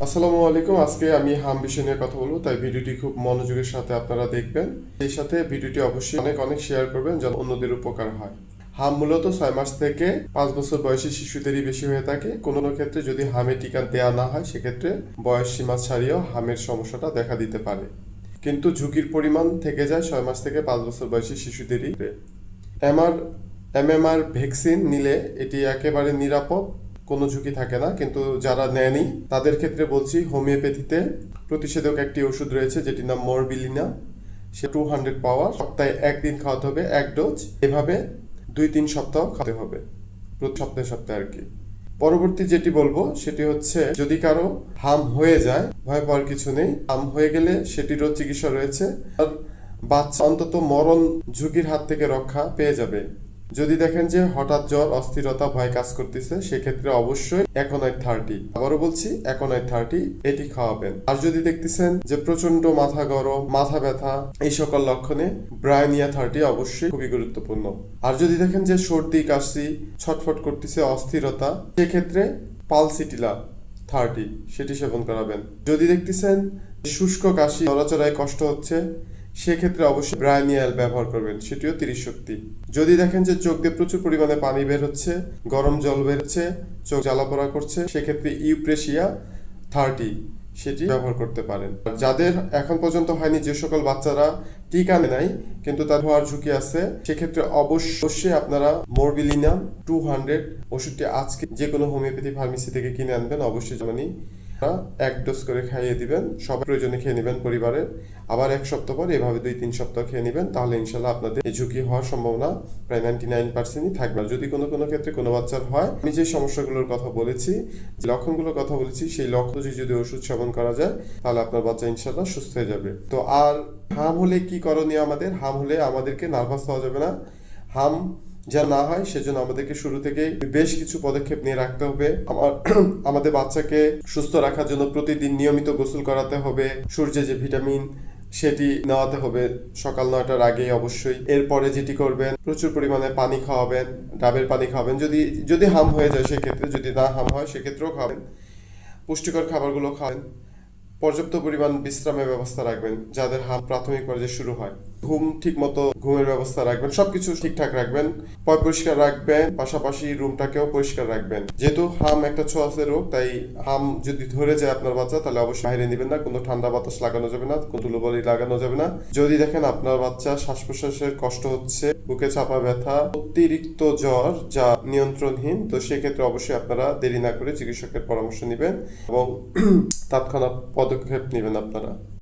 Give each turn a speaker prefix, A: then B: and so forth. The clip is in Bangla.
A: আসসালামু আলাইকুম। আজকে আমি হাম বিষয় নিয়ে কথা বলবো, তাই ভিডিওটি খুব মনোযোগের সাথে আপনারা দেখবেন। এই সাথে ভিডিওটি অবশ্যই অনেক অনেক শেয়ার করবেন যেন অন্যদের উপকার হয়। হাম মূলত 6 মাস থেকে 5 বছর বয়সী শিশুদেরই বেশি হয়ে থাকে। কোনো ক্ষেত্রে যদি হামে টিকা দেওয়া না হয়, সেক্ষেত্রে বয়স সীমা ছাড়িয়েও হামের সমস্যাটা দেখা দিতে পারে, কিন্তু ঝুঁকির পরিমাণ থেকে যায় 6 মাস থেকে 5 বছর বয়সী শিশুদেরই। এমআর এমএমআর ভ্যাকসিন নিলে এটি একেবারে নিরাপদ, কোনো ঝুঁকি থাকে না। কিন্তু যারা নেয়নি তাদের ক্ষেত্রে বলছি, হোমিওপ্যাথিতে প্রতিষেধক একটি ওষুধ রয়েছে যেটির নাম মরবিলিনা। সে 200 পাওয়ার, সপ্তাহে একদিন খাওয়াতে হবে 1 ডোজ। এভাবে 2-3 সপ্তাহ খাওয়াতে হবে, প্রতি সপ্তাহে সপ্তাহে আর কি। পরবর্তী যেটি বলবো সেটি হচ্ছে, যদি কারো হাম হয়ে যায়, ভয় পাওয়ার কিছু নেই। হাম হয়ে গেলে সেটিরও চিকিৎসা রয়েছে, আর বাচ্চা অন্তত মরণ ঝুঁকির হাত থেকে রক্ষা পেয়ে যাবে। যদি দেখেন যে হঠাৎ জ্বর, অস্থিরতা, ভয় কাজ করতেছে, সেক্ষেত্রে অবশ্যই অ্যাকোনাইট 30, আবারও বলছি অ্যাকোনাইট 30 এটি খাওয়াবেন। আর যদি দেখতেছেন যে প্রচন্ড মাথা গরম, মাথা ব্যথা, এই সকল লক্ষণে ব্রায়োনিয়া 30 অবশ্যই খুবই গুরুত্বপূর্ণ। আর যদি দেখেন যে সর্দি, কাশি, ছটফট করতেছে, অস্থিরতা, সেক্ষেত্রে পালসিটিলা 30 সেটি সেবন করাবেন। যদি দেখতেছেন শুষ্ক কাশি, নড়াচড়ায় কষ্ট হচ্ছে, সেক্ষেত্রে অবশ্যই ব্রায়োনিয়াল ব্যবহার করবেন, সেটিও 30 শক্তি। যদি দেখেন যে চোখ দিয়ে প্রচুর পরিমাণে পানি বের হচ্ছে, গরম জল বের হচ্ছে, চোখ জ্বালাপোড়া করছে, সেক্ষেত্রে ইউপ্রেশিয়া 30 সেটি ব্যবহার করতে পারেন। যাদের এখন পর্যন্ত হয়নি, যে সকল বাচ্চারা টিকা নেয় কিন্তু তার হওয়ার ঝুঁকি আছে, সেক্ষেত্রে অবশ্যই আপনারা মরবিলিনাম 200 ওষুধটি আজকে যে কোনো হোমিওপ্যাথি ফার্মেসি থেকে কিনে আনবেন। অবশ্যই জানি 1 ডোজ করে খাইয়ে দিবেন, সবাই প্রয়োজনে খেয়ে নেবেন পরিবারের। আবার 1 সপ্তাহ পর এভাবে 2-3 সপ্তাহ খেয়ে নেবেন, তাহলে ইনশাল্লাহ আপনাদের এই ঝুঁকি হওয়ার সম্ভাবনা প্রায় 99%ই থাকবে। আর যদি কোনো ক্ষেত্রে কোনো বাচ্চার হয়, আমি যে সমস্যাগুলোর কথা বলেছি, যে লক্ষণগুলোর কথা বলেছি, সেই লক্ষণ যদি ওষুধ সেবন করা যায়, তাহলে আপনার বাচ্চা ইনশাল্লাহ সুস্থ হয়ে যাবে। তো আর হাম হলে কি করণীয় আমাদের? হাম হলে আমাদেরকে নার্ভাস হওয়া যাবে না। হাম যা না হয় সেজন্য আমাদেরকে শুরু থেকে বেশ কিছু পদক্ষেপ নিয়ে রাখতে হবে। আমাদের বাচ্চাকে সুস্থ রাখার জন্য প্রতিদিন নিয়মিত গোসল করাতে হবে, সূর্যে যে ভিটামিন সেটি নেওয়াতে হবে সকাল 9টার আগে অবশ্যই। এরপরে যেটি করবেন, প্রচুর পরিমাণে পানি খাওয়াবেন, ডাবের পানি খাওয়াবেন। যদি হাম হয়ে যায় সেক্ষেত্রে, যদি না হাম হয় সেক্ষেত্রেও খাবেন। পুষ্টিকর খাবারগুলো খাবেন। পর্যাপ্ত পরিমাণ বিশ্রামের ব্যবস্থা রাখবেন, যাদের হাম প্রাথমিক পর্যায়ে শুরু হয়। ঠিক মতো ঘুমের ব্যবস্থা রাখবেন, সবকিছু ঠিকঠাক রাখবেন। পরিষ্কার রাখবেন, পাশাপাশি রুমটাকেও পরিষ্কার রাখবেন। যেহেতু হাম একটা ছোঁয়াচে রোগ, তাই হাম যদি ধরে যায় আপনার বাচ্চা, তাহলে অবশ্যই বাইরে নেবেন না। কোনো ঠান্ডা বাতাস লাগানো যাবে না, কোনো ধুলোবালি লাগানো যাবে না। যদি দেখেন আপনার বাচ্চা শ্বাস প্রশ্বাসের কষ্ট হচ্ছে, বুকে চাপা ব্যথা, অতিরিক্ত জ্বর যা নিয়ন্ত্রণহীন, তো সেক্ষেত্রে অবশ্যই আপনারা দেরি না করে চিকিৎসকের পরামর্শ নেবেন এবং তৎক্ষণাৎ পদক্ষেপ নেবেন আপনারা।